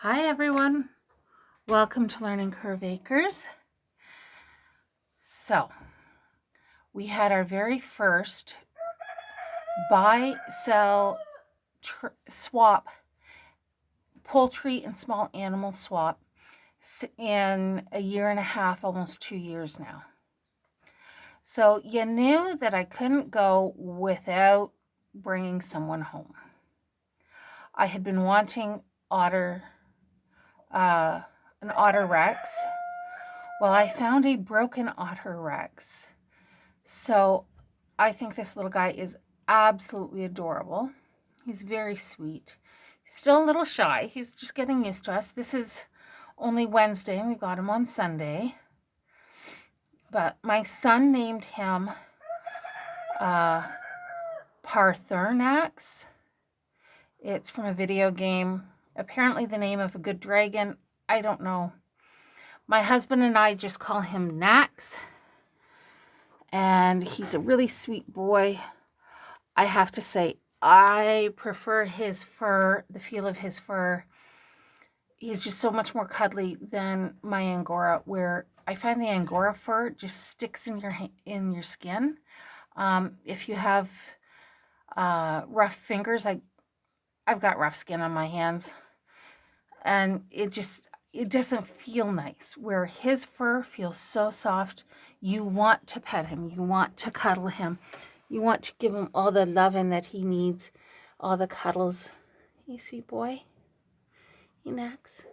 Hi everyone, welcome to Learning Curve Acres. So, we had our very first buy-sell swap, poultry and small animal swap in a year and a half, almost 2 years now. So you knew that I couldn't go without bringing someone home. I had been wanting an otter rex. Well, I found a broken otter rex. So I think this little guy is absolutely adorable. He's very sweet. He's still a little shy. He's just getting used to us. This is only Wednesday and we got him on Sunday. But my son named him Paarthurnax. It's from a video game. Apparently the name of a good dragon. I don't know. My husband and I just call him Nax. And he's a really sweet boy. I have to say, I prefer his fur, the feel of his fur. He's just so much more cuddly than my Angora, where I find the Angora fur just sticks in your skin. If you have rough fingers, I've got rough skin on my hands, and it doesn't feel nice. Where his fur feels so soft, you want to pet him, you want to cuddle him, you want to give him all the loving that he needs, all the cuddles. Hey, sweet boy. Hey, Nax.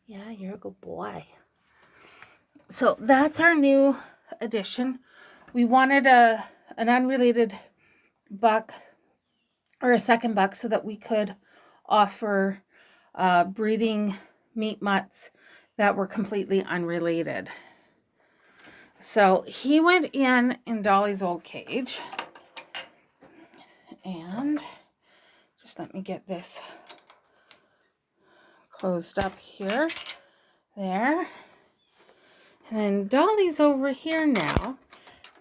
Yeah, you're a good boy. So that's our new addition. We wanted an unrelated buck or a second buck so that we could offer breeding meat mutts that were completely unrelated. So he went in Dolly's old cage. And just let me get this closed up here. There. And then Dolly's over here now.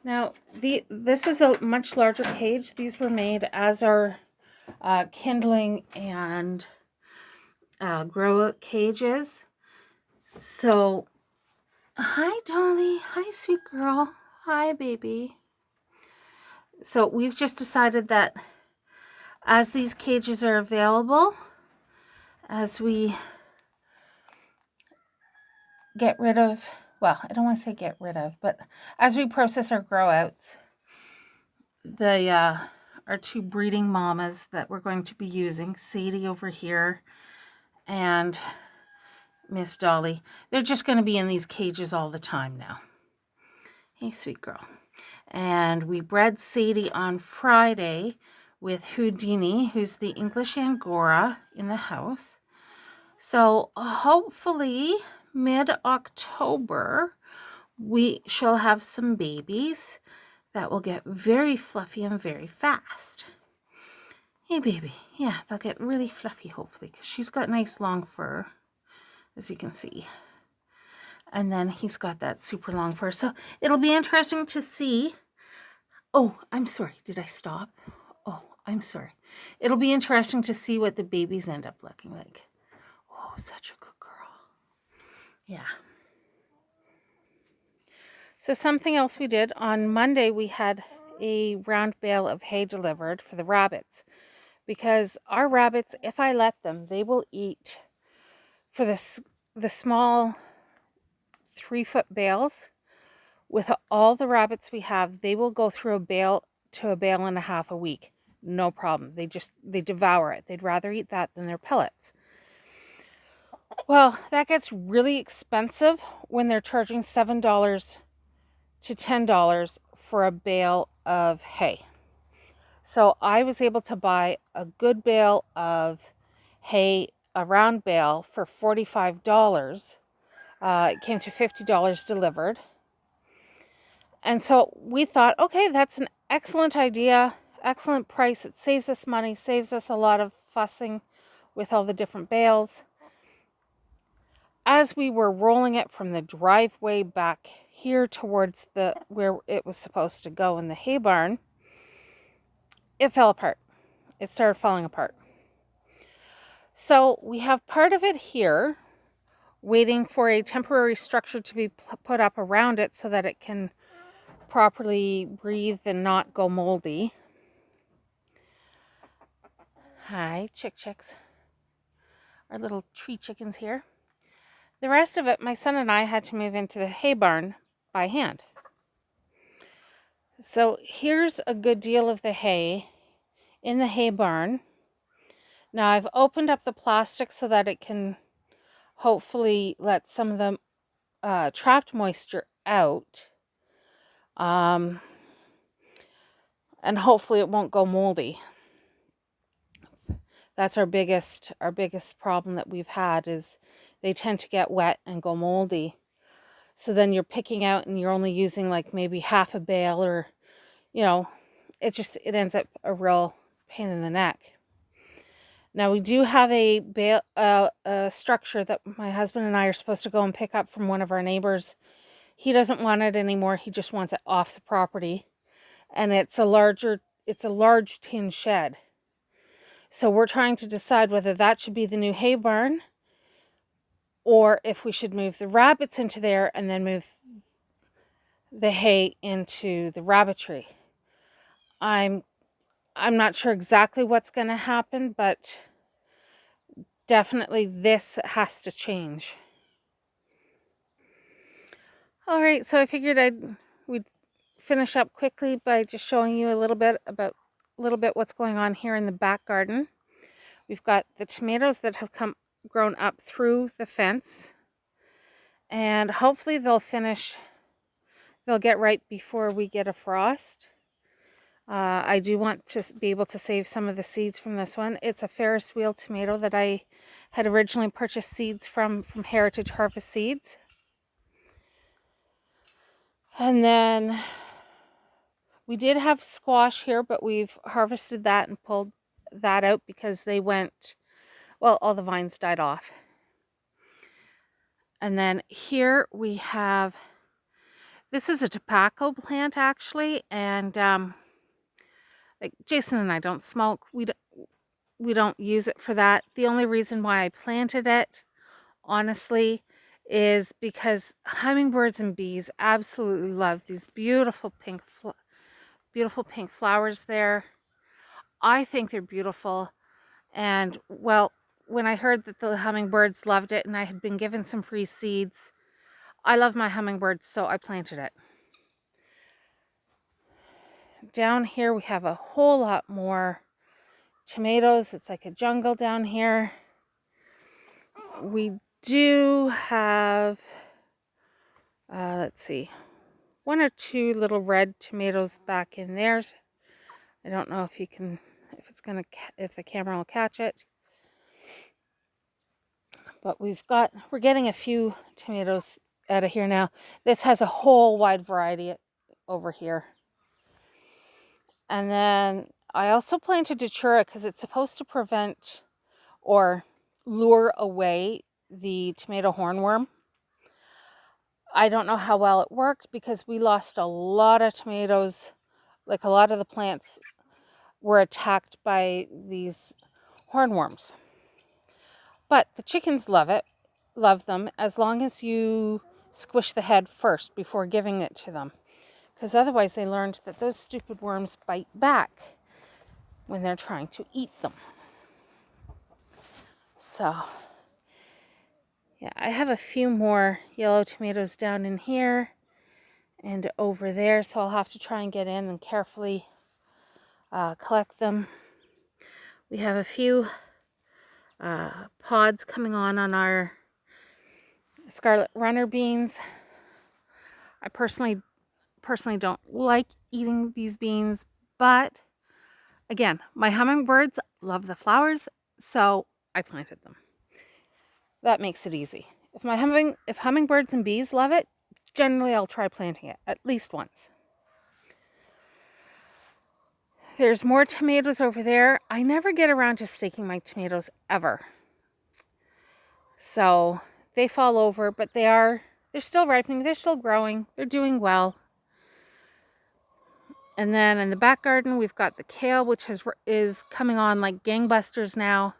Now, this is a much larger cage. These were made as our kindling and grow cages. So, hi, Dolly. Hi, sweet girl. Hi, baby. So, we've just decided that as these cages are available, as we get rid of, well, I don't want to say get rid of, but as we process our grow outs, our two breeding mamas that we're going to be using, Sadie over here and Miss Dolly, they're just going to be in these cages all the time now. Hey, sweet girl. And we bred Sadie on Friday with Houdini, who's the English Angora in the house. So hopefully mid-October, we shall have some babies that will get very fluffy and very fast. Hey, baby. Yeah, they'll get really fluffy, hopefully, because she's got nice long fur, as you can see. And then he's got that super long fur. So it'll be interesting to see. Oh, I'm sorry. Did I stop? Oh, I'm sorry. It'll be interesting to see what the babies end up looking like. Oh, such a good girl. Yeah. So something else we did, on Monday we had a round bale of hay delivered for the rabbits, because our rabbits, if I let them, they will eat for the small 3-foot bales. With all the rabbits we have, they will go through a bale to a bale and a half a week. No problem. They devour it. They'd rather eat that than their pellets. Well, that gets really expensive when they're charging $7 to $10 for a bale of hay. So I was able to buy a good bale of hay, a round bale, for $45. It came to $50 delivered. And so we thought, okay, that's an excellent idea, excellent price. It saves us money, saves us a lot of fussing with all the different bales. As we were rolling it from the driveway back here towards where it was supposed to go in the hay barn, it fell apart. It started falling apart. So we have part of it here, waiting for a temporary structure to be put up around it so that it can properly breathe and not go moldy. Hi, chicks. Our little tree chickens here. The rest of it, my son and I had to move into the hay barn by hand. So here's a good deal of the hay in the hay barn. Now I've opened up the plastic so that it can hopefully let some of the trapped moisture out. And hopefully it won't go moldy. That's our biggest problem that we've had, is they tend to get wet and go moldy. So then you're picking out and you're only using like maybe half a bale, or, you know, it ends up a real pain in the neck. Now we do have a structure that my husband and I are supposed to go and pick up from one of our neighbors. He doesn't want it anymore. He just wants it off the property. And it's a large tin shed. So we're trying to decide whether that should be the new hay barn, or if we should move the rabbits into there and then move the hay into the rabbitry. I'm not sure exactly what's going to happen, but definitely this has to change. All right, so I figured we'd finish up quickly by just showing you a little bit what's going on here in the back garden. We've got the tomatoes that have grown up through the fence, and hopefully they'll get ripe before we get a frost. I do want to be able to save some of the seeds from this one. It's a Ferris wheel tomato that I had originally purchased seeds from Heritage Harvest Seeds. And then we did have squash here, but we've harvested that and pulled that out because all the vines died off. And then here we have, this is a tobacco plant actually, and like Jason and I don't smoke. We don't use it for that. The only reason why I planted it, honestly, is because hummingbirds and bees absolutely love these beautiful pink flowers there. I think they're beautiful. And well, when I heard that the hummingbirds loved it and I had been given some free seeds, I love my hummingbirds, so I planted it. Down here we have a whole lot more tomatoes. It's like a jungle down here. We do have, let's see, one or two little red tomatoes back in there. I don't know if if the camera will catch it. But we're getting a few tomatoes out of here now. This has a whole wide variety over here. And then I also planted datura because it's supposed to prevent or lure away the tomato hornworm. I don't know how well it worked because we lost a lot of tomatoes. Like, a lot of the plants were attacked by these hornworms. But the chickens love them, as long as you squish the head first before giving it to them. Because otherwise they learned that those stupid worms bite back when they're trying to eat them. So, yeah, I have a few more yellow tomatoes down in here and over there, so I'll have to try and get in and carefully collect them. We have a few pods coming on our scarlet runner beans. I personally don't like eating these beans, but again, my hummingbirds love the flowers, so I planted them. That makes it easy. If hummingbirds and bees love it, generally I'll try planting it at least once. There's more tomatoes over there. I never get around to staking my tomatoes ever. So they fall over, but they're still ripening, they're still growing, they're doing well. And then in the back garden, we've got the kale, which is coming on like gangbusters now.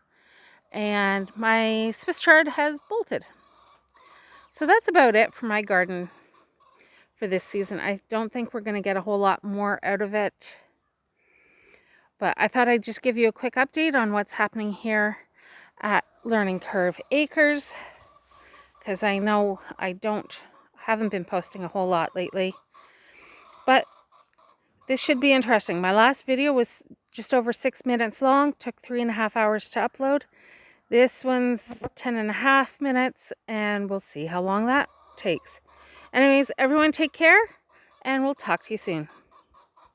and my Swiss chard has bolted. So that's about it for my garden for this season. I don't think we're going to get a whole lot more out of it. But I thought I'd just give you a quick update on what's happening here at Learning Curve Acres, because I know I haven't been posting a whole lot lately. But this should be interesting. My last video was just over 6 minutes long, took 3.5 hours to upload. This one's 10.5 minutes, and we'll see how long that takes. Anyways, everyone take care, and we'll talk to you soon.